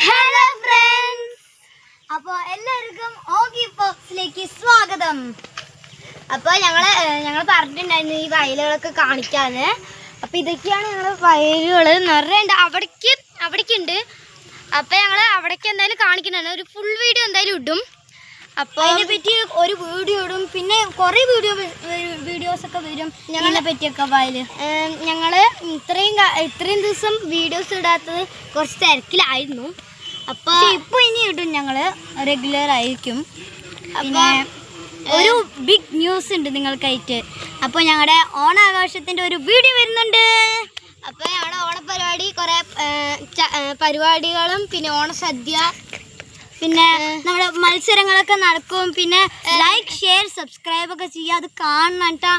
Hello friends, അപ്പോൾ എല്ലാവർക്കും ogee ഫോക്സിലേക്ക് സ്വാഗതം. അപ്പോൾ ഞങ്ങൾ പറഞ്ഞിട്ടുണ്ടായിരുന്നു ഈ വയലുകളൊക്കെ കാണിക്കാന്. അപ്പോൾ ഇതൊക്കെയാണ് ഞങ്ങൾ വയലുകൾ നിറയുണ്ട്, അവിടേക്കുണ്ട്. അപ്പോൾ ഞങ്ങൾ അവിടേക്ക് എന്തായാലും കാണിക്കുന്നുണ്ട്, ഒരു ഫുൾ വീഡിയോ എന്തായാലും ഇടും. അപ്പോൾ അതിനെപ്പറ്റി ഒരു വീഡിയോ ഇടും, പിന്നെ കുറേ വീഡിയോസൊക്കെ വരും ഞങ്ങളെ പറ്റിയൊക്കെ. വയല് ഞങ്ങൾ ഇത്രയും ദിവസം വീഡിയോസ് ഇടാത്തത് കുറച്ച് തിരക്കിലായിരുന്നു. അപ്പോൾ ഇപ്പോൾ ഇനി ഇടും, ഞങ്ങൾ റെഗുലർ ആയിരിക്കും. പിന്നെ ഒരു ബിഗ് ന്യൂസ് ഉണ്ട് നിങ്ങൾക്കായിട്ട്. അപ്പോൾ ഞങ്ങളുടെ ഓണാഘോഷത്തിൻ്റെ ഒരു വീഡിയോ വരുന്നുണ്ട്. അപ്പോൾ ഞങ്ങളുടെ ഓണപരിപാടി കുറേ പരിപാടികളും പിന്നെ ഓണസദ്യ പിന്നെ നമ്മുടെ മത്സരങ്ങളൊക്കെ നടക്കും. പിന്നെ ലൈക്ക് ഷെയർ സബ്സ്ക്രൈബ് ഒക്കെ ചെയ്യുക, അത് കാണണം കേട്ടാ.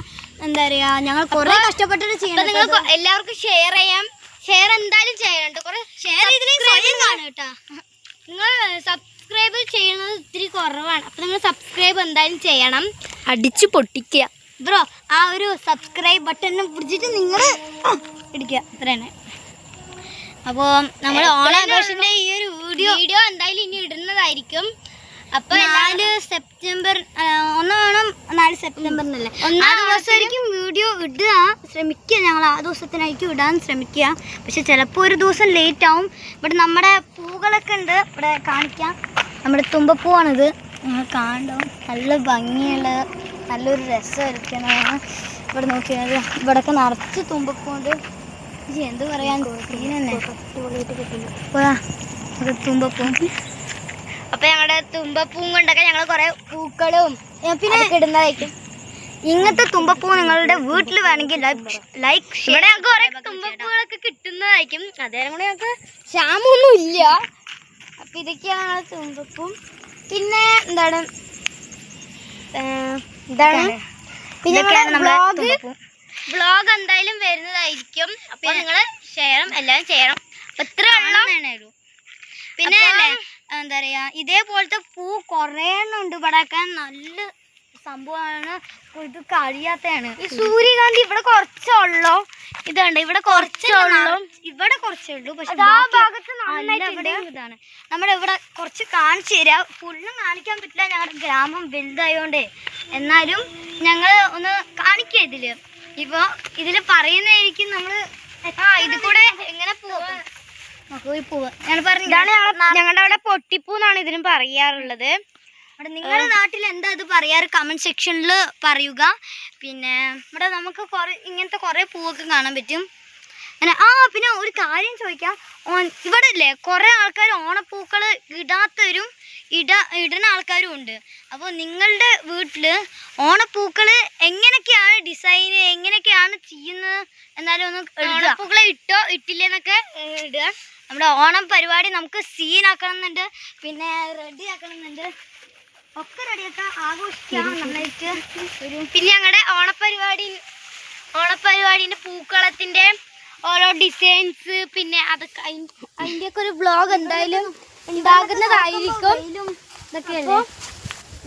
എന്താ പറയുക, ഞങ്ങൾ കുറേ കഷ്ടപ്പെട്ടിട്ട് ചെയ്യണം. നിങ്ങൾ എല്ലാവർക്കും ഷെയർ ചെയ്യാം, ഷെയർ എന്തായാലും ചെയ്യണം. കുറേ ഷെയർ ചെയ്തിട്ട് കേട്ടാ. നിങ്ങൾ സബ്സ്ക്രൈബ് ചെയ്യുന്നത് ഇത്തിരി കുറവാണ്, അപ്പം നിങ്ങൾ സബ്സ്ക്രൈബ് എന്തായാലും ചെയ്യണം. അടിച്ചു പൊട്ടിക്കുക ബ്രോ. ആ ഒരു സബ്സ്ക്രൈബ് ബട്ടൺ പിടിച്ചിട്ട് നിങ്ങൾ ഇടിക്കുക, അത്രയാണ്. അപ്പോൾ നമ്മൾ ഓണാഘോഷത്തിൻ്റെ ഈ ഒരു വീഡിയോ എന്തായാലും ഇനി ഇടുന്നതായിരിക്കും. അപ്പോൾ 4 സെപ്റ്റംബർ 4 സെപ്റ്റംബറിനല്ലേ ആ ദിവസമായിരിക്കും വീഡിയോ ഇടുക. ശ്രമിക്കുക, ഞങ്ങൾ ആ ദിവസത്തിനായിരിക്കും ഇടാൻ ശ്രമിക്കുക. പക്ഷെ ചിലപ്പോൾ ഒരു ദിവസം ലേറ്റ് ആവും. ഇവിടെ നമ്മുടെ പൂക്കളൊക്കെ ഉണ്ട്, ഇവിടെ കാണിക്കാം. നമ്മുടെ തുമ്പപ്പൂവാണിത്, നിങ്ങൾ കാണണം. നല്ല ഭംഗിയുള്ള നല്ലൊരു രസമായിരിക്കണം. ഇവിടെ നോക്കിയത് ഇവിടെയൊക്കെ നിറച്ച് തുമ്പപ്പൂണ്ട്. എന്ത് പറയാൻ സീനന്നെ തുമ്പപ്പൂവും. അപ്പൊ ഞങ്ങളുടെ തുമ്പപ്പൂവും കൊണ്ടൊക്കെ ഞങ്ങൾ കുറെ പൂക്കളും പിന്നെ ഇടുന്നതായിരിക്കും. ഇങ്ങനത്തെ തുമ്പപ്പൂ നിങ്ങളുടെ വീട്ടിൽ വേണമെങ്കിൽ ലൈക്ക് ഇവിടെ ഞങ്ങൾക്ക് കുറെ തുമ്പപ്പൂകളൊക്കെ കിട്ടുന്നതായിരിക്കും. അതേരം കൂടെ ഞങ്ങൾക്ക് ക്ഷാമൊന്നും ഇല്ല. അപ്പൊ ഇതൊക്കെയാണ് ഞങ്ങളുടെ തുമ്പപ്പൂ. പിന്നെ എന്താണ് പിന്നെ വ്ളോഗ് എന്തായാലും വരുന്നതായിരിക്കും. അപ്പൊ നിങ്ങൾ എല്ലാം ചെയ്യണം. ഇത്ര വെള്ളം പിന്നെ എന്താ പറയാ, ഇതേപോലത്തെ പൂ കുറേ എണ്ണം ഉണ്ട് ഇവിടെയൊക്കെ. നല്ല സംഭവമാണ്. ഇത് കഴിയാത്തതാണ്. ഈ സൂര്യകാന്തി ഇവിടെ കുറച്ചുള്ളൂ. ഇതുണ്ട്, ഇവിടെ കുറച്ചുള്ളൂ, ഇവിടെ കുറച്ചേ ഉള്ളൂ. പക്ഷെ ഇതാണ് നമ്മുടെ ഇവിടെ കുറച്ച് കാണിച്ചു തരാം. ഫുള്ളും കാണിക്കാൻ പറ്റില്ല, ഞങ്ങളുടെ ഗ്രാമം വലുതായോണ്ടേ. എന്നാലും ഞങ്ങൾ ഒന്ന് കാണിക്കുക ഇതില്. ഇപ്പൊ ഇതില് പറയുന്നതായിരിക്കും നമ്മൾ ഇത് കൂടെ എങ്ങനെ പോവാ. ഞാൻ പറഞ്ഞു ഞങ്ങളുടെ അവിടെ പൊട്ടിപ്പൂ എന്നാണ് ഇതിനും പറയാറുള്ളത്. അവിടെ നിങ്ങളുടെ നാട്ടിൽ എന്താ അത് പറയാറ് കമന്റ് സെക്ഷനിൽ പറയുക. പിന്നെ ഇവിടെ നമുക്ക് ഇങ്ങനത്തെ കുറേ പൂവൊക്കെ കാണാൻ പറ്റും. അങ്ങനെ പിന്നെ ഒരു കാര്യം ചോദിക്കാം. ഇവിടെ ഇല്ലേ കുറേ ആൾക്കാർ ഓണപ്പൂക്കൾ ഇടാത്തവരും ഇടുന്ന ആൾക്കാരും ഉണ്ട്. അപ്പോൾ നിങ്ങളുടെ വീട്ടിൽ ഓണപ്പൂക്കൾ എങ്ങനെയൊക്കെയാണ് ഡിസൈൻ, എങ്ങനെയൊക്കെയാണ് ചെയ്യുന്നത് എന്നാലും ഒന്ന് ഓണപ്പൂക്കളെ ഇട്ടോ ഇട്ടില്ലെന്നൊക്കെ ഇടുക. നമ്മുടെ ഓണം പരിപാടി നമുക്ക് സീനാക്കണം എന്നുണ്ട്, പിന്നെ റെഡി ആക്കണം എന്നുണ്ട്. ഒക്കെ റെഡിയാക്കാൻ ആഘോഷിക്കാം നന്നായിട്ട്. പിന്നെ ഞങ്ങളുടെ ഓണപരിപാടിൻ്റെ പൂക്കളത്തിൻ്റെ ഓരോ ഡിസൈൻസ് പിന്നെ അതൊക്കെ അതിൻ്റെയൊക്കെ ഒരു വ്ളോഗ് എന്തായാലും ഉണ്ടാകുന്നതായിരിക്കും.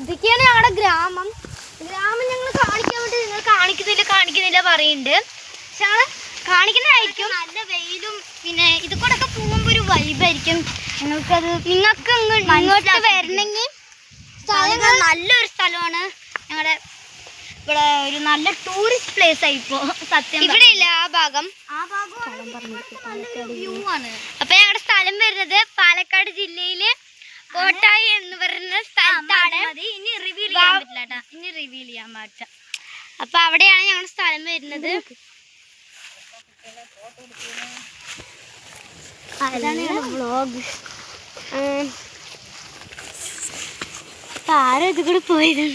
ഇതൊക്കെയാണ് ഞങ്ങളുടെ ഗ്രാമം. ഞങ്ങൾ കാണിക്കാൻ വേണ്ടി നിങ്ങൾ കാണിക്കുന്നില്ല പറയുന്നുണ്ട്. പക്ഷെ ഞങ്ങൾ കാണിക്കുന്നതായിരിക്കും. നല്ല വെയിലും പിന്നെ ഇത് കൂടെ ഒക്കെ പോകുമ്പോൾ ഒരു വൈബായിരിക്കും. നിങ്ങൾക്ക് ഇങ്ങോട്ട് വരണമെങ്കിൽ നല്ലൊരു സ്ഥലമാണ്. ഞങ്ങളുടെ ഇവിടെ ഒരു നല്ല ടൂറിസ്റ്റ് പ്ലേസ് ആയിപ്പോ. സത്യം ഇവിടെ ഇല്ല ആ ഭാഗം വ്യൂ ആണ്. അപ്പൊ ഞങ്ങളുടെ സ്ഥലം വരുന്നത് പാലക്കാട് ജില്ലയില് കോട്ടായി എന്ന് പറയുന്ന സ്ഥലത്താണ്. ഇനി റിവീൽ ചെയ്യാൻ പറ്റില്ല, ഇനി റിവീൽ ചെയ്യാൻ പാടില്ല. അപ്പൊ അവിടെയാണ് ഞങ്ങളുടെ സ്ഥലം വരുന്നത്. അതാണ് വ്ളോഗ്. പാറ ഇത് കൂടെ പോയത്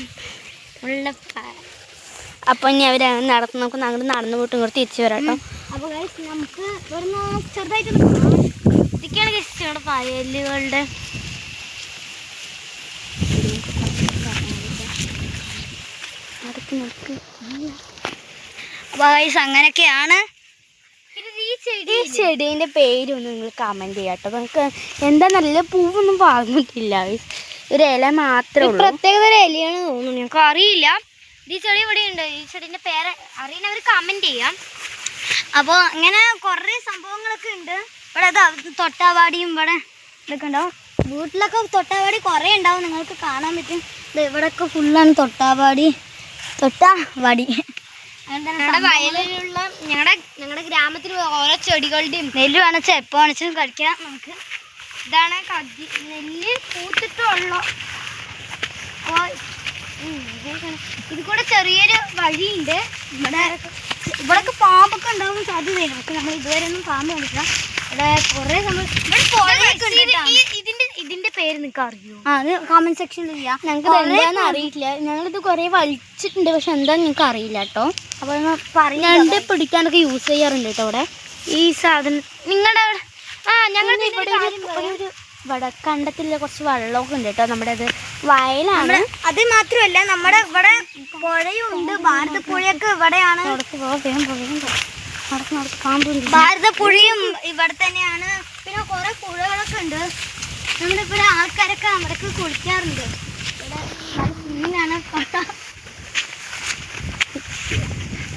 ഉള്ള പാറ. അപ്പം ഇനി അവർ നമുക്ക് അങ്ങോട്ട് നടന്നു പോയിട്ട് ഇങ്ങോട്ട് തിരിച്ചു വരാം കേട്ടോ. അപ്പോൾ നമുക്ക് ഇവിടുന്ന് ചെറുതായിട്ടൊന്ന് ഇതൊക്കെയാണ് ഞങ്ങളുടെ വയലുകളുടെ അങ്ങനെയൊക്കെയാണ്. ഈ ചെടീൻ്റെ പേരൊന്നും നിങ്ങൾ കമൻറ്റ് ചെയ്യാം കേട്ടോ. നമുക്ക് എന്താ നല്ല പൂവൊന്നും പറഞ്ഞിട്ടില്ല, ഒരു ഇല മാത്രമേ ഉള്ളൂ. പ്രത്യേകത ഒരു ഇലയാണ് തോന്നുന്നു, ഞങ്ങൾക്ക് അറിയില്ല. ഈ ചെടി ഇവിടെ ഉണ്ട്, ഈ ചെടീൻ്റെ പേര് അറിയുന്നവർ കമൻറ്റ് ചെയ്യാം. അപ്പോൾ ഇങ്ങനെ കുറേ സംഭവങ്ങളൊക്കെ ഉണ്ട് ഇവിടെ. തൊട്ടാവാടിയും ഇവിടെ ഇതൊക്കെ ഉണ്ടാവും. വീട്ടിലൊക്കെ തൊട്ടാവാടി കുറേ ഉണ്ടാവും, നിങ്ങൾക്ക് കാണാൻ പറ്റും. ഇവിടെയൊക്കെ ഫുള്ളാണ് തൊട്ടാവാടി. ഞങ്ങളുടെ വയലിലുള്ള ഞങ്ങളുടെ ഗ്രാമത്തിൽ ഓരോ ചെടികളുടെയും നെല്ല് വേണച്ചാൽ എപ്പോൾ വേണിച്ചും കഴിക്കാം നമുക്ക്. ഇതാണ് നെല്ല് പൂത്തിട്ടുള്ളൂ. അപ്പോൾ ഇത് കൂടെ ചെറിയൊരു വഴിയുണ്ട്. ഇവിടെയൊക്കെ പാമ്പൊക്കെ ഉണ്ടാവും സാധ്യതയില്ല, പക്ഷെ നമ്മൾ ഇതുവരെ ഒന്നും പാമ്പ് കണ്ടില്ല. ഇവിടെ കുറേ ഇതിന്റെ പേര് നിങ്ങൾക്ക് അറിയോ? അത് കമന്റ് സെക്ഷനിൽ ചെയ്യാം. ഞങ്ങൾക്ക് എന്താണെന്ന് അറിയില്ല. ഞങ്ങളിത് കുറേ വലിച്ചിട്ടുണ്ട്, പക്ഷെ എന്താന്ന് നിങ്ങൾക്ക് അറിയില്ല കേട്ടോ. അപ്പോൾ പറയാണ്ട് പിടിക്കാനൊക്കെ യൂസ് ചെയ്യാറുണ്ട് കേട്ടോ ഇവിടെ ഈ സാധനം. നിങ്ങളുടെ അവിടെ ഞങ്ങളുടെ ഇവിടെ കണ്ടത്തില്ല കുറച്ച് വെള്ളമൊക്കെ ഉണ്ട് കേട്ടോ. നമ്മുടെ അത് വയലാണ്. അത് മാത്രമല്ല നമ്മുടെ ഇവിടെ പുഴയും ഉണ്ട്. ഭാരതപ്പുഴയൊക്കെ ഇവിടെയാണ്. ഭാരതപ്പുഴയും ഇവിടെ തന്നെയാണ്. പിന്നെ കുറെ പുഴകളൊക്കെ ഉണ്ട്. നമ്മുടെ ഇവിടെ ആൾക്കാരൊക്കെ അവിടേക്ക് കുളിക്കാറുണ്ട്. ഇവിടെ സ്വിമ്മിങ്ങാണ്.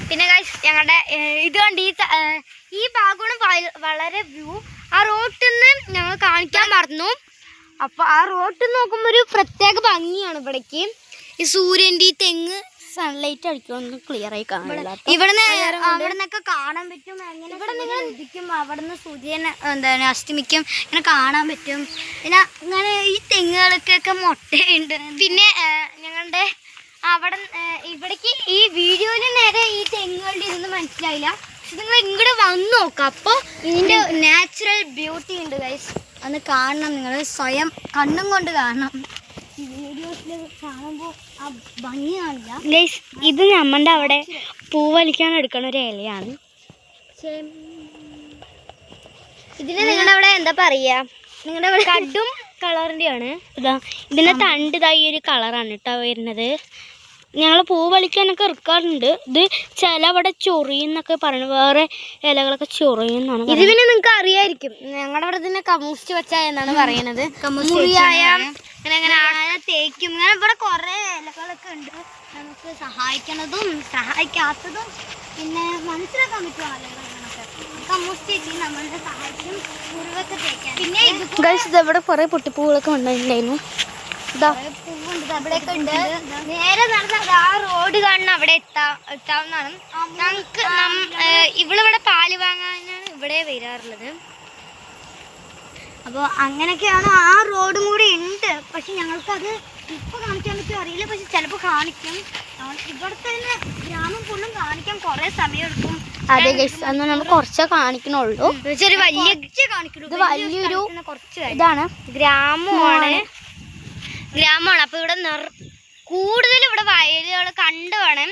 പിന്നെ ഞങ്ങളുടെ ഇതുകൊണ്ട് ഈ ഭാഗമാണ് വളരെ വ്യൂ. ആ റോട്ടിൽ നിന്ന് ഞങ്ങൾ കാണിക്കാൻ മറന്നു. അപ്പോൾ ആ റോട്ടിൽ നോക്കുമ്പോൾ ഒരു പ്രത്യേക ഭംഗിയാണ് ഇവിടേക്ക്. ഈ സൂര്യൻ്റെ ഈ തെങ്ങ് സൺലൈറ്റ് അടിക്കുമെന്ന് ക്ലിയർ ആയി കാണില്ല. അവിടെ നിന്നൊക്കെ കാണാൻ പറ്റും. ഇവിടെ നിങ്ങൾ ഉദിക്കും, അവിടെ നിന്ന് സൂര്യൻ എന്താണ് അസ്തമിക്കും, ഇങ്ങനെ കാണാൻ പറ്റും. പിന്നെ ഇങ്ങനെ ഈ തെങ്ങുകൾക്കൊക്കെ മുട്ടയുണ്ട്. പിന്നെ ഞങ്ങളുടെ അവിടെ ഇവിടേക്ക് ഈ വീഡിയോയിൽ നേരെ ഈ തെങ്ങുകളുടെ ഇതൊന്നും മനസ്സിലായില്ല. പക്ഷെ നിങ്ങൾ ഇങ്ങോട്ട് വന്ന് നോക്കാം. അപ്പോൾ ഇതിൻ്റെ നാച്ചുറൽ ബ്യൂട്ടി ഉണ്ട് ഗൈസ്. അന്ന് കാണണം, നിങ്ങൾ സ്വയം കണ്ണും കൊണ്ട് കാണണം. വീഡിയോസിൽ കാണുമ്പോൾ ആ ഭംഗി കാണില്ല ഗൈസ്. ഇത് നമ്മളുടെ അവിടെ പൂവലിക്കാൻ എടുക്കുന്ന ഒരു ഇലയാണ്. ഇതിന് നിങ്ങളുടെ അവിടെ എന്താ പറയുക? നിങ്ങളുടെ അവിടെ കടും കളറിൻ്റെയാണ്. ഇതാ ഇതിൻ്റെ തണ്ട് ഇതായി ഒരു കളറാണ് കേട്ടോ വരുന്നത്. ഞങ്ങൾ പൂ വലിക്കാനൊക്കെ ഇറക്കാറുണ്ട്. ഇത് ചില അവിടെ ചൊറിയെന്നൊക്കെ പറയുന്നത്, വേറെ ഇലകളൊക്കെ ചൊറിയെന്നാണ്. ഇത് പിന്നെ നിങ്ങൾക്ക് അറിയായിരിക്കും, ഞങ്ങളുടെ അവിടെ തന്നെ കമ്മൂസ്റ്റ് വെച്ച എന്നാണ് പറയുന്നത്. തേക്കും. ഇങ്ങനെ ഇവിടെ കുറേ ഇലകളൊക്കെ ഉണ്ട്, നമുക്ക് സഹായിക്കണതും സഹായിക്കാത്തതും പിന്നെ മനസ്സിലാക്കാൻ പറ്റും ആളുകളൊക്കെ. കമ്മൂസ്റ്റ് വെച്ച് നമ്മളുടെ സഹായിക്കും, മുറിവൊക്കെ തേക്കാൻ. പിന്നെ ഇവിടെ കുറേ പൊട്ടിപ്പൂകളൊക്കെ ഉണ്ടായിരുന്നു. പൂവുണ്ട് അവിടെയൊക്കെ ഉണ്ട്. നേരെ നടന്നാൽ ആ റോഡ് കാണുന്ന അവിടെ എത്താവുന്നതാണ്. ഞങ്ങൾക്ക് ഇവിടെ പാല് വാങ്ങാനാണ് ഇവിടെ വരാറുള്ളത്. അപ്പോൾ അങ്ങനെയൊക്കെയാണ്. ആ റോഡും കൂടി ഉണ്ട്, പക്ഷെ ഞങ്ങൾക്കത് ഇപ്പോൾ കാണിക്കാൻ പറ്റുമോ അറിയില്ല. പക്ഷെ ചിലപ്പോൾ കാണിക്കും. ഇവിടുത്തെ തന്നെ ഗ്രാമം ഫുള്ളും കാണിക്കാൻ കുറേ സമയം എടുക്കും. അതെ ഗൈസ്, അന്ന് നമ്മൾ കുറച്ചേ കാണിക്കണുള്ളൂ. വലിയൊരു ഇതാണ്, ഗ്രാമമാണ്. അപ്പോൾ ഇവിടെ കൂടുതൽ ഇവിടെ വയലുകൾ കണ്ടു വേണം.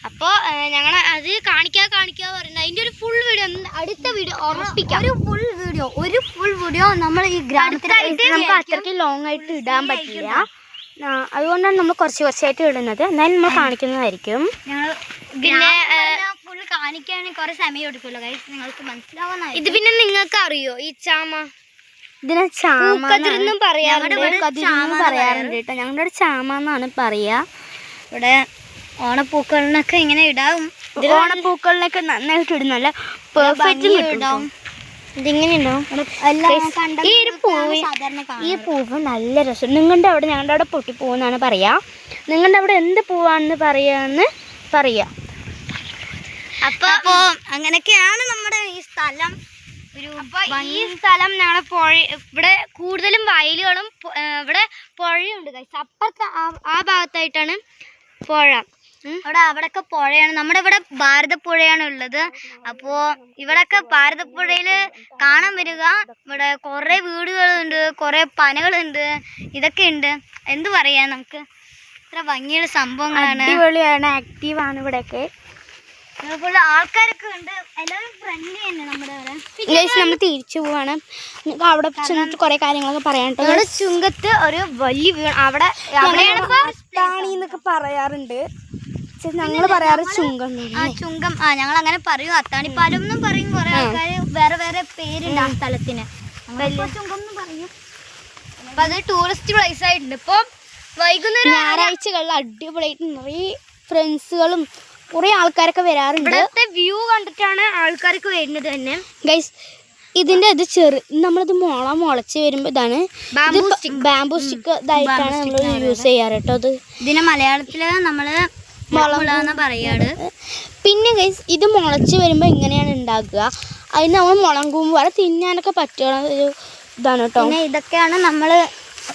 അപ്പോൾ ഞങ്ങൾ അത് കാണിക്കാ പറയുന്നത്. അതിൻ്റെ ഒരു ഫുൾ വീഡിയോ അടുത്ത വീഡിയോ ഉറപ്പിക്കാം. ഒരു ഫുൾ വീഡിയോ നമ്മൾ ഈ ഗ്രാമത്തിലായിട്ട് നമുക്ക് അത്രയ്ക്ക് ലോങ് ആയിട്ട് ഇടാൻ പറ്റില്ല. അതുകൊണ്ടാണ് നമ്മൾ കുറച്ചായിട്ട് ഇടുന്നത്. എന്നാലും നമ്മൾ കാണിക്കുന്നതായിരിക്കും. പിന്നെ ഫുൾ കാണിക്കാണെങ്കിൽ കുറേ സമയം എടുക്കുമല്ലോ ഗൈസ്, നിങ്ങൾക്ക് മനസ്സിലാവാനായി. ഇത് പിന്നെ നിങ്ങൾക്ക് അറിയോ ഈ ചാമ? ഇതിനെ ചാമന്നും പറയാറുണ്ട് കേട്ടോ. ഞങ്ങളുടെ ചാമ എന്നാണ് പറയാ. ഇവിടെ ഓണപ്പൂക്കളിനൊക്കെ ഇങ്ങനെ ഇടാവും. ഓണപ്പൂക്കളിനൊക്കെ നന്നായിട്ട് ഇടുന്നല്ല, പെർഫെക്റ്റ് ഇടാവും. ഇതിങ്ങനെ ഉണ്ടാവും. ഈ പൂവ് നല്ല രസം. നിങ്ങളുടെ അവിടെ ഞങ്ങളുടെ അവിടെ പൊട്ടിപ്പൂവെന്നാണ് പറയാ. നിങ്ങളുടെ അവിടെ എന്ത് പൂവാണെന്ന് പറയാ. അപ്പോൾ അങ്ങനെയൊക്കെയാണ് നമ്മുടെ ഈ സ്ഥലം. ഈ സ്ഥലം ഞങ്ങളെ ഇവിടെ കൂടുതലും വയലുകളും ഇവിടെ പുഴയുണ്ട്. അപ്പുറത്തെ ആ ഭാഗത്തായിട്ടാണ് പുഴ. അവിടെയൊക്കെ പുഴയാണ്. നമ്മുടെ ഇവിടെ ഭാരതപ്പുഴയാണ് ഉള്ളത്. അപ്പോൾ ഇവിടെയൊക്കെ ഭാരതപ്പുഴയിൽ കാണാൻ വരിക. ഇവിടെ കുറേ വീടുകളുണ്ട്, കുറേ പനകളുണ്ട്, ഇതൊക്കെ ഉണ്ട്. എന്ത് പറയാ, നമുക്ക് ഇത്ര ഭംഗിയുള്ള സംഭവങ്ങളാണ്. അടിപൊളിയാണ്, ആക്റ്റീവാണ് ഇവിടെയൊക്കെ. ആൾക്കാരൊക്കെ ഉണ്ട്, എല്ലാവരും ഫ്രണ്ട്ലി തന്നെ. നമ്മുടെ നമ്മൾ തിരിച്ചു പോവാണ്. അവിടെ ചെന്നിട്ട് കുറെ കാര്യങ്ങളൊക്കെ പറയാനുണ്ട്. ചുങ്കത്ത് ഒരു വലിയ വീട്, അവിടെയാണ് പറയാറുണ്ട്. ഞങ്ങൾ പറയാറ് ചുങ്കം. ചുങ്കം ഞങ്ങൾ അങ്ങനെ പറയും. അത്താണിപ്പാലം എന്നും പറയും. കുറെ ആൾക്കാർ വേറെ വേറെ പേരുണ്ട് ആ സ്ഥലത്തിന്. ചുങ്കം എന്ന് പറയും. അപ്പൊ അത് ടൂറിസ്റ്റ് പ്ലേസ് ആയിട്ടുണ്ട്. ഇപ്പൊ വൈകുന്നേരം ഞായറാഴ്ചകളിൽ അടിപൊളിയായിട്ട് നിറയെ ഫ്രണ്ട്സുകളും കുറേ ആൾക്കാരൊക്കെ വരാറുണ്ട്. ഇവിടുത്തെ വ്യൂ കണ്ടിട്ടാണ് ആൾക്കാരൊക്കെ വരുന്നത് തന്നെ ഗൈസ്. ഇതിന്റെ ഇത് നമ്മളിത് മുളച്ച് വരുമ്പോ ഇതാണ് ബാംബൂ സ്റ്റിക്ക് ഇതായിട്ടാണ് നമ്മൾ യൂസ് ചെയ്യാറ് കേട്ടോ. അത് ഇതിനെ മലയാളത്തില് നമ്മള് മുള പറയാറ്. പിന്നെ ഗൈസ് ഇത് മുളച്ച് വരുമ്പോ ഇങ്ങനെയാണ് ഉണ്ടാക്കുക. അതിന് നമ്മൾ മുളകുമ്പോൾ വരെ തിന്നാനൊക്കെ പറ്റുന്ന ഒരു ഇതാണ് കേട്ടോ. പിന്നെ ഇതൊക്കെയാണ് നമ്മള്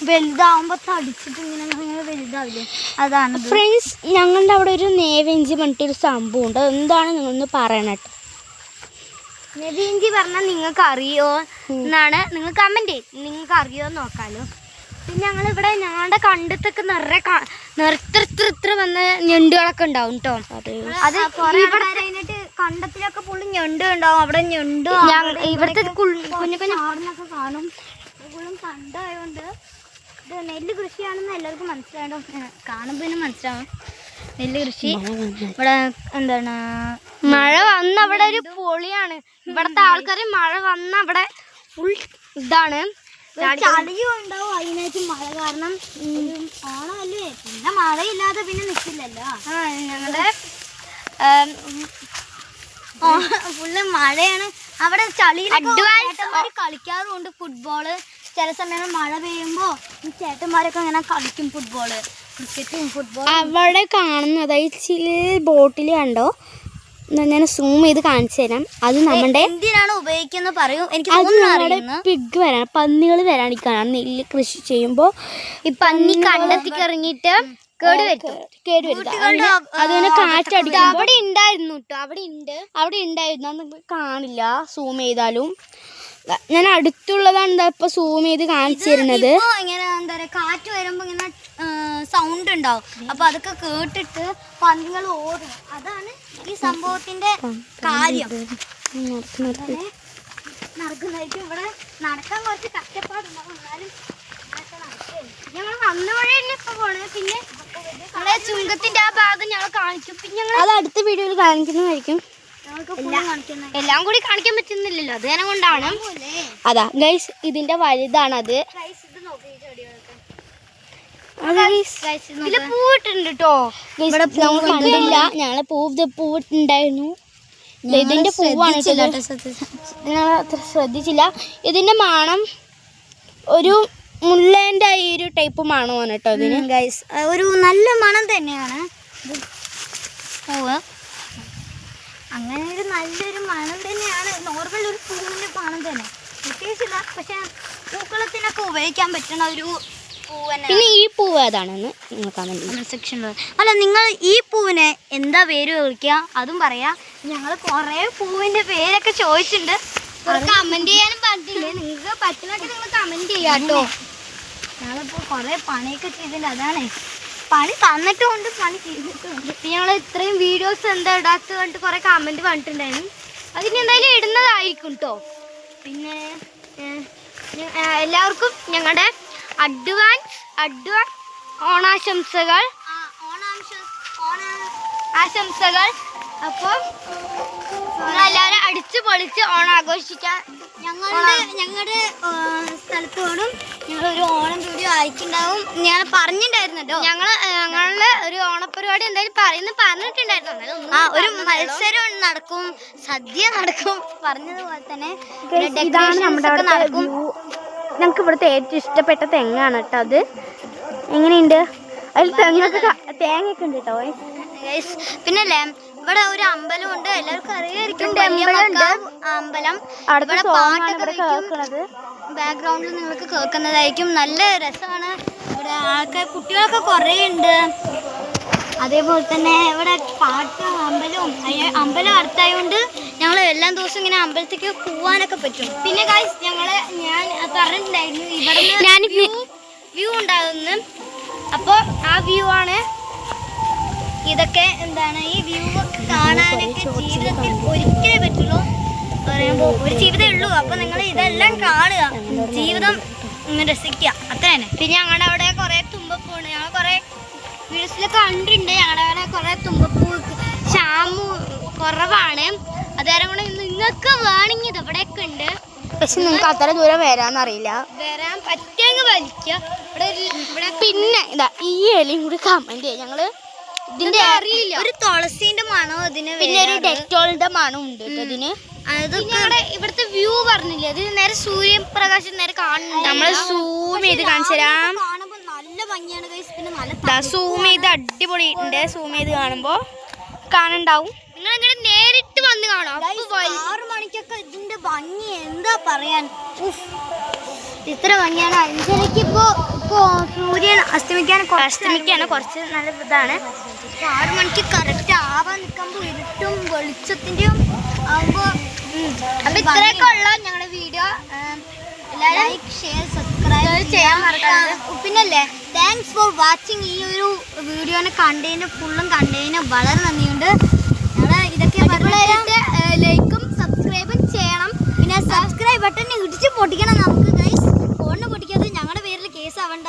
വലുതാവുമ്പോ തടിച്ചിട്ട് ഇങ്ങനെ വലുതാവില്ലേ, അതാണ്. ഫ്രണ്ട്സ്, ഞങ്ങളുടെ അവിടെ ഒരു നേവെഞ്ചി പറഞ്ഞിട്ടൊരു സംഭവം ഉണ്ട്. എന്താണ് നിങ്ങളൊന്ന് പറയണട്ടോ. നെവിഞ്ചി പറഞ്ഞാൽ നിങ്ങൾക്ക് അറിയോ എന്നാണ്, നിങ്ങൾ കമന്റ് ചെയ്യും, നിങ്ങൾക്ക് അറിയോ നോക്കാലോ. പിന്നെ ഞങ്ങളിവിടെ ഞങ്ങളുടെ കണ്ടത്തൊക്കെ നിറത്ര വന്ന ഞണ്ടുകളൊക്കെ ഉണ്ടാവും കേട്ടോ. അത് കഴിഞ്ഞിട്ട് കണ്ടത്തിലൊക്കെ ഫുള്ള് ഞണ്ട് ഉണ്ടാവും. അവിടെ ഞണ്ട് ഇവിടുത്തെ കുഞ്ഞു കുഞ്ഞു ആടിനൊക്കെ കാണും. ഫുള്ളും കണ്ടായോണ്ട് ഇത് നെല്ല് കൃഷിയാണെന്ന് എല്ലാവർക്കും മനസ്സിലായോ, കാണുമ്പോൾ മനസ്സിലാവും. നെല്ല് കൃഷി ഇവിടെ എന്താണ്, മഴ വന്ന അവിടെ ഒരു പൊളിയാണ്. ഇവിടത്തെ ആൾക്കാർ മഴ വന്ന അവിടെ ഫുൾ ഇതാണ്, ചളിയും ഉണ്ടാവും. അതിനായിട്ട് മഴ കാരണം ഓണമല്ലേ, പിന്നെ മഴയില്ലാതെ പിന്നെ നിൽക്കില്ലല്ലോ. ഞങ്ങളുടെ ഫുള്ള് മഴയാണ്. അവിടെ ചളിയിലൊക്കെ കളിക്കാറുണ്ട് ഫുട്ബോള്. ചില സമയങ്ങളിൽ മഴ പെയ്യുമ്പോൾ ഈ ചേട്ടന്മാരൊക്കെ ഇങ്ങനെ കളിക്കും ഫുട്ബോള്, ക്രിക്കറ്റും ഫുട്ബോളും. അവിടെ കാണുന്നത് ചില ബോട്ടിൽ കണ്ടോ, ഞാൻ സൂം ചെയ്ത് കാണിച്ചു തരാം. അത് നമ്മുടെ എന്തിനാണ് ഉപയോഗിക്കുന്നത് പറയൂ. എനിക്ക് പിഗ് വരാൻ, പന്നികൾ വരാണ്ടിരിക്കാനാണ്. നെല്ല് കൃഷി ചെയ്യുമ്പോൾ ഈ പന്നി കണ്ടെത്തിക്ക് ഇറങ്ങിയിട്ട് കേട് വരുത്തുക. അതുപോലെ കാറ്റടിക്കും. അവിടെ ഉണ്ടായിരുന്നു കേട്ടോ, അവിടെ ഉണ്ടായിരുന്നു. അത് കാണില്ല സൂം ചെയ്താലും. ഞാൻ അടുത്തുള്ളതാണ് എന്താ ഇപ്പൊ സൂം ചെയ്ത് കാണിച്ചു തരുന്നത്. ഇങ്ങനെ എന്താ പറയാ, കാറ്റ് വരുമ്പോ ഇങ്ങനെ സൗണ്ട് ഉണ്ടാവും. അപ്പൊ അതൊക്കെ കേട്ടിട്ട് പന്നികൾ ഓടും. അതാണ് ഈ സംഭവത്തിന്റെ കാര്യം. നടക്കുന്നതായിട്ട് ഇവിടെ നടക്കാൻ കുറച്ച് കഷ്ടപ്പാടുണ്ടാവും, എന്നാലും ഞങ്ങൾ വന്ന വഴി തന്നെ ഇപ്പൊ പോണേ. പിന്നെ നമ്മളെ ചുങ്കത്തിന്റെ ആ ഭാഗം ഞങ്ങൾ കാണിക്കും. പിന്നെ ഞങ്ങൾ അത് അടുത്ത വീഡിയോയിൽ കാണിക്കുന്നതായിരിക്കും. എല്ലാം കൂടി കാണിക്കാൻ പറ്റുന്നില്ലല്ലോ, അത് കാരണം കൊണ്ടാണ്. അതാ ഗൈസ്, ഇതിന്റെ വലുതാണത്. പൂവിട്ടുണ്ട് കേട്ടോ. ഞങ്ങൾ കണ്ടില്ല, ഞങ്ങളെ പൂവിട്ടുണ്ടായിരുന്നു. ഇതിന്റെ പൂവാണ്, ഞങ്ങൾ അത്ര ശ്രദ്ധിച്ചില്ല. ഇതിന്റെ മണം ഒരു മുള്ളേന്റെ ഈ ഒരു ടൈപ്പ് മണമാണ് കേട്ടോ ഇതിന്. ഗൈസ്, ഒരു നല്ല മണം തന്നെയാണ് പൂവ്. അങ്ങനെ ഒരു നല്ലൊരു മണം തന്നെയാണ്. നോർമൽ ഒരു പൂവിന്റെ മണം തന്നെ, പ്രത്യേകിച്ചില്ല. പക്ഷെ പൂക്കളത്തിനൊക്കെ ഉപയോഗിക്കാൻ പറ്റുന്ന ഒരു പൂവ് തന്നെ. പിന്നെ ഈ പൂവ് ഏതാണെന്ന് നിങ്ങൾ കമന്റ് സെക്ഷനിൽ അല്ല, നിങ്ങൾ ഈ പൂവിനെ എന്താ പേര് വിളിക്കുക അതും പറയാ. ഞങ്ങൾ കുറേ പൂവിന്റെ പേരൊക്കെ ചോദിച്ചിട്ടുണ്ട്, കമന്റ് ചെയ്യാനും പറഞ്ഞില്ലേ. നിങ്ങൾക്ക് പറ്റുന്നൊക്കെ നിങ്ങൾ കമന്റ് ചെയ്യാം കേട്ടോ. ഞങ്ങളിപ്പോൾ കുറേ പണിയൊക്കെ ചെയ്തിട്ടുണ്ട്, അതാണ്. പണി തന്നിട്ടുമുണ്ട്, പണി ചെയ്തിട്ടുമുണ്ട്. ഞങ്ങൾ ഇത്രയും വീഡിയോസ് എന്താ ഇടാത്ത കണ്ടിട്ട് കുറേ കമന്റ് പറഞ്ഞിട്ടുണ്ടായിരുന്നു. അതിന് എന്തായാലും ഇടുന്നതായിരിക്കും കേട്ടോ. പിന്നെ എല്ലാവർക്കും ഞങ്ങളുടെ അഡ്വാൻസ് ഓണാശംസകൾ. ആശംസകൾ. അപ്പോൾ എല്ലാവരും അടിച്ചു പൊളിച്ച് ഓണം ആഘോഷിക്കാൻ ഞങ്ങളുടെ സ്ഥലത്തോടും ഞങ്ങളൊരു ഓണം വീഡിയോ അയക്കുണ്ടാവും. ഞാൻ പറഞ്ഞിട്ടുണ്ടായിരുന്നു കേട്ടോ. ഞങ്ങളുടെ ഒരു ഓണപരിപാടി എന്തായാലും പറഞ്ഞിട്ടുണ്ടായിരുന്നു. ഒരു മത്സരം നടക്കും, സദ്യ നടക്കും, പറഞ്ഞതുപോലെ തന്നെ നടക്കും. ഞങ്ങൾക്ക് ഇവിടുത്തെ ഏറ്റവും ഇഷ്ടപ്പെട്ട തെങ്ങാണ് കേട്ടോ. അത് എങ്ങനെയുണ്ട്, അതിൽ തേങ്ങയൊക്കെ ഉണ്ട് കേട്ടോ. പിന്നല്ലേ ഇവിടെ ഒരു അമ്പലമുണ്ട്, എല്ലാവർക്കും അറിയായിരിക്കും. അമ്പലം. ഇവിടെ പാട്ടൊക്കെ കേൾക്കുന്നത് ബാക്ക്ഗ്രൗണ്ടിൽ നിങ്ങൾക്ക് കേൾക്കുന്നതായിരിക്കും. നല്ല രസമാണ്. ഇവിടെ ആൾക്കാർ, കുട്ടികളൊക്കെ കുറേ ഉണ്ട്. അതേപോലെ തന്നെ ഇവിടെ പാട്ടും അമ്പലം അടുത്തായതുകൊണ്ട് ഞങ്ങൾ എല്ലാ ദിവസവും ഇങ്ങനെ അമ്പലത്തേക്ക് പോവാനൊക്കെ പറ്റും. പിന്നെ ഗൈസ്, ഞാൻ പറഞ്ഞിട്ടുണ്ടായിരുന്നു ഇവിടെ വ്യൂ ഉണ്ടാകുന്നു. അപ്പോൾ ആ വ്യൂ ആണ് ഇതൊക്കെ. എന്താണ് ഈ വ്യൂ കാണാനൊക്കെ ജീവിതത്തിൽ ഒരിക്കലേ പറ്റുള്ളൂ. പറയുമ്പോൾ ഒരു ജീവിതമേ ഉള്ളൂ. അപ്പോൾ നിങ്ങൾ ഇതെല്ലാം കാണുക, ജീവിതം രസിക്കുക, അത്ര തന്നെ. പിന്നെ ഞങ്ങളുടെ അവിടെ കുറേ തുമ്പപ്പൂണ്ട്. ഞങ്ങൾ കുറേ വീഡിയോസിൽ കണ്ടിട്ടുണ്ട്. ഞങ്ങളുടെ അവിടെ കുറേ തുമ്പപ്പൂ ക്ഷാമു കുറവാണ്. അതുകാരം കൊണ്ട് നിങ്ങൾക്ക് വേണമെങ്കിൽ ഇത് ഇവിടെയൊക്കെ ഉണ്ട്. പക്ഷെ നിങ്ങൾക്ക് അത്ര ദൂരം വരാന്നറിയില്ല. വരാൻ പറ്റിയെങ്കിൽ വലിക്കുക. ഇവിടെ പിന്നെ ഇതാ ഈ എലിയും കൂടി കമന്റ് ചെയ്യാം. ഞങ്ങള് ഇതിന്റെ അറിയില്ല. ഒരു തുളസിന്റെ മണോ ഇതിന്, പിന്നെ ഒരു ഡെറ്റോളിന്റെ മണം ഉണ്ട് ഇതിന്. ഞങ്ങളുടെ ഇവിടുത്തെ വ്യൂ പറഞ്ഞില്ലേ, അത് നേരെ സൂര്യപ്രകാശം നേരെ കാണുന്നുണ്ട്. നമ്മൾ സൂം ചെയ്ത് കാണിച്ചു തരാം. കാണുമ്പോൾ നല്ല ഭംഗിയാണ് ഗൈസ്. പിന്നെ നല്ല സൂം ചെയ്ത് അടിപൊളിയുണ്ട്. സൂം ചെയ്ത് കാണുമ്പോൾ കാണണ്ടാവും. നിങ്ങൾ ഇങ്ങനെ നേരിട്ട് വന്ന് കാണാം. 6 മണിക്കൊക്കെ ഇതിന്റെ ഭംഗി എന്താ പറയാൻ. ഇത്ര ഭംഗിയാണ്. 5:30 ഇപ്പോ സൂര്യൻ അസ്തമിക്കാണ് കുറച്ച് നല്ല ഇതാണ്. 6 മണിക്ക് കറക്റ്റ് ആവാൻ നിൽക്കുമ്പോൾ ഇരുട്ടും വെളിച്ചത്തിന്റെയും ആവുമ്പോ ഇത്രയൊക്കെ ഉള്ള ഞങ്ങളുടെ വീഡിയോ. ലൈക്ക് ഷെയർ സബ്സ്ക്രൈബ് ചെയ്യാൻ മറക്കരുത്. പിന്നല്ലേ, താങ്ക്സ് ഫോർ വാച്ചിങ്. ഈ ഒരു വീഡിയോനെ കണ്ടതിന് ഫുള്ളും കണ്ടതിന് വളരെ നന്ദിയുണ്ട്. ഇതൊക്കെ ലൈക്കും സബ്സ്ക്രൈബും ചെയ്യണം. പിന്നെ സബ്സ്ക്രൈബ് ബട്ടൺ ഇടിച്ച് പൊട്ടിക്കണം നമുക്ക് ഗൈസ്. ഫോണിന് പൊട്ടിക്കാതെ ഞങ്ങളുടെ പേരിൽ കേസ് ആവണ്ട.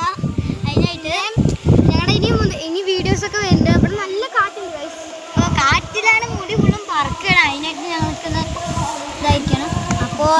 അതിനായിട്ട് ഞങ്ങളുടെ ഇനി വീഡിയോസ് ഒക്കെ വരുന്നുണ്ട്. അവിടെ നല്ല കാറ്റുണ്ട് ഗൈസ്. അപ്പോൾ കാറ്റിലാണ് മുടി ഫുള്ളും പറക്കണം. അതിനായിട്ട് ഞങ്ങൾക്ക് ഇതായിരിക്കണം. അപ്പോൾ